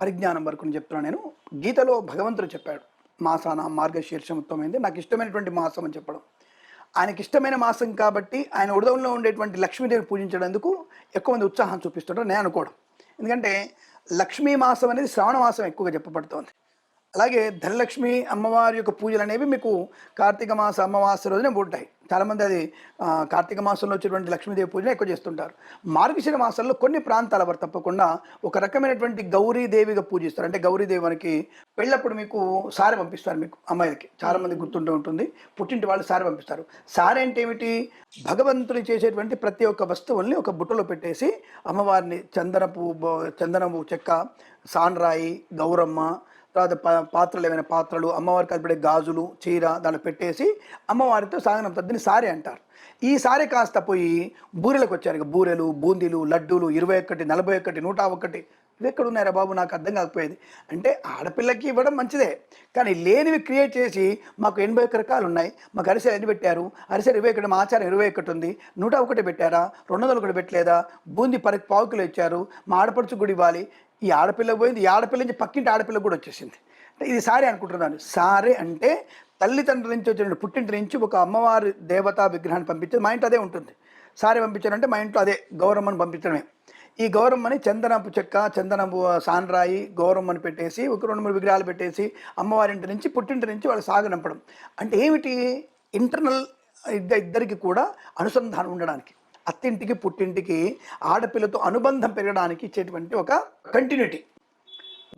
పరిజ్ఞానం వరకు చెప్తున్నాను నేను. గీతలో భగవంతుడు చెప్పాడు, మాసాన మార్గశీర్షం ఉత్తమైంది, నాకు ఇష్టమైనటువంటి మాసం అని చెప్పడం. ఆయనకి ఇష్టమైన మాసం కాబట్టి ఆయన ఉడదంలో ఉండేటువంటి లక్ష్మీదేవిని పూజించడానికి ఎక్కువ మంది ఉత్సాహం చూపిస్తుంటారు నేను అనుకోవడం. ఎందుకంటే లక్ష్మీ మాసం అనేది శ్రావణ మాసం ఎక్కువగా చెప్పబడుతోంది. అలాగే ధనలక్ష్మి అమ్మవారి యొక్క పూజలు అనేవి మీకు కార్తీక మాస అమావాస్య రోజునే ఉంటాయి. చాలామంది అది కార్తీక మాసంలో వచ్చేటువంటి లక్ష్మీదేవి పూజను ఎక్కువ చేస్తుంటారు. మార్గశిర మాసంలో కొన్ని ప్రాంతాల వారు తప్పకుండా ఒక రకమైనటువంటి గౌరీదేవిగా పూజిస్తారు. అంటే గౌరీదేవి మనకి పెళ్ళప్పుడు మీకు సారె పంపిస్తారు, మీకు అమ్మాయిలకి చాలామంది గుర్తుంటూ ఉంటుంది, పుట్టింటి వాళ్ళు సారె పంపిస్తారు. సారె అంటే ఏమిటి? భగవంతుని చేసేటువంటి ప్రతి ఒక్క వస్తువుల్ని ఒక బుట్టలో పెట్టేసి అమ్మవారిని చందనపు చెక్క, సాన్రాయి, గౌరమ్మ, తర్వాత పాత్రలు, ఏమైనా పాత్రలు, అమ్మవారికి కలిపడే గాజులు, చీర దాంట్లో పెట్టేసి అమ్మవారితో సాగనం తద్దిని సారే అంటారు. ఈ సారే కాస్త పోయి బూరెలకు వచ్చారు. ఇక బూరెలు, బూందీలు, లడ్డూలు 21, 41, 101 ఇవి ఎక్కడ ఉన్నారా బాబు, నాకు అర్థం కాకపోయేది. అంటే ఆడపిల్లకి ఇవ్వడం మంచిదే, కానీ లేనివి క్రియేట్ చేసి మాకు 81 రకాలు ఉన్నాయి, మాకు అరిసెలు ఎన్ని పెట్టారు, అరిసెలు 21, మా ఆచారం 21 ఉంది, 101 పెట్టారా, 201 పెట్టలేదా, బూందీ పావు కిలో ఇచ్చారు, మా ఆడపడుచు కూడా ఇవ్వాలి. ఈ ఆడపిల్ల పోయింది, ఈ ఆడపిల్ల నుంచి పక్కింటి ఆడపిల్ల కూడా వచ్చేసింది. అంటే ఇది సారే అనుకుంటున్నాను. సారే అంటే తల్లిదండ్రుల నుంచి వచ్చిన పుట్టింటి నుంచి ఒక అమ్మవారి దేవతా విగ్రహాన్ని పంపించేది. మా ఇంట్లో అదే ఉంటుంది. సారే పంపించారంటే మా ఇంట్లో అదే గౌరమ్మని పంపించడమే. ఈ గౌరమ్మని చందనపు చెక్క, చందనపు సాన్రాయి, గౌరమ్మని పెట్టేసి ఒక 2-3 విగ్రహాలు పెట్టేసి అమ్మవారింటి నుంచి పుట్టింటి నుంచి వాళ్ళు సాగనంపడం. అంటే ఏమిటి? ఇంటర్నల్ ఇద్దరికి కూడా అనుసంధానం ఉండడానికి, అత్తింటికి పుట్టింటికి ఆడపిల్లతో అనుబంధం పెరగడానికి ఇచ్చేటువంటి ఒక కంటిన్యూటీ,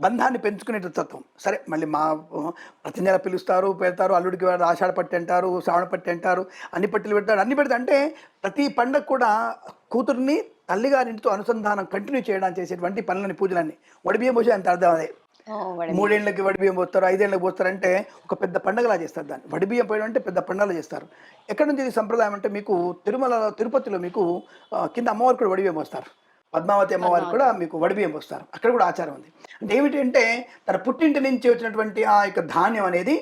బంధాన్ని పెంచుకునే తత్వం. సరే, మళ్ళీ మా ప్రతి నెల పిలుస్తారు, పెడతారు, అల్లుడికి ఆషాఢ పట్టి అంటారు, శ్రావణ పట్టి అంటారు, అన్ని పట్టిలు పెడతారు, అన్ని పెడతారు. అంటే ప్రతి పండగ కూడా కూతుర్ని తల్లిగారింటితో అనుసంధానం కంటిన్యూ చేయడానికి చేసేటువంటి పనులని, పూజలన్నీ. వడిబియ్యం పోసే అంత అర్థం అదే. 3 ఏళ్ళకి వడిబియ్యం పోస్తారు, 5 ఏళ్ళకి పోస్తారంటే ఒక పెద్ద పండగలా చేస్తారు దాన్ని. వడిబియ్యం పోయడం అంటే పెద్ద పండగలా చేస్తారు. ఎక్కడి నుంచి ఇది సంప్రదాయం అంటే మీకు తిరుపతిలో మీకు కింద అమ్మవారికి కూడా వడిబియ్యం పోస్తారు, పద్మావతి అమ్మవారికి కూడా మీకు వడిబియ్యం పోస్తారు. అక్కడ కూడా ఆచారం ఉంది. అంటే ఏమిటి అంటే తన పుట్టింటి నుంచి వచ్చినటువంటి ఆ యొక్క ధాన్యం అనేది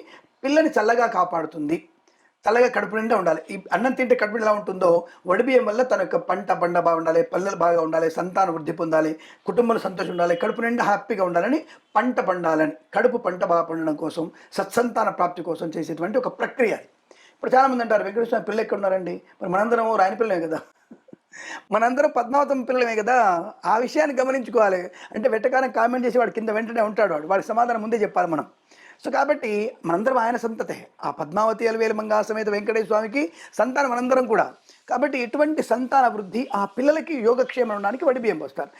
పిల్లని చల్లగా కాపాడుతుంది, చల్లగా కడుపు నిండా ఉండాలి. ఈ అన్నం తింటే కడుపు ఎలా ఉంటుందో వడిబియ్యం వల్ల తన యొక్క పంట బాగుండాలి, పల్లెలు బాగా ఉండాలి, సంతాన వృద్ధి పొందాలి, కుటుంబంలో సంతోషం ఉండాలి, కడుపు నిండా హ్యాపీగా ఉండాలని, పంట పండాలని, కడుపు పంట బాగా పండడం కోసం, సత్సంతాన ప్రాప్తి కోసం చేసేటువంటి ఒక ప్రక్రియ అది. ఇప్పుడు చాలామంది అంటారు, వెంకటేశ్వర స్వామి పిల్లలు ఎక్కడ ఉన్నారండి? మరి మనందరం రాయని పిల్లలే కదా, మనందరం పద్మావతం పిల్లలమే కదా. ఆ విషయాన్ని గమనించుకోవాలి. అంటే వెట్టకారం కామెంట్ చేసి వాడు కింద వెంటనే ఉంటాడు, వాడికి సమాధానం ముందే చెప్పాలి మనం. సో కాబట్టి మనందరం ఆయన సంతతే. ఆ పద్మావతి అలవేలు మంగా సమేత వెంకటేశ్వర స్వామికి సంతానం మనందరం కూడా. కాబట్టి ఎటువంటి సంతాన వృద్ధి, ఆ పిల్లలకి యోగక్షేమం ఉండడానికి వడిబియ్యం పోస్తారు.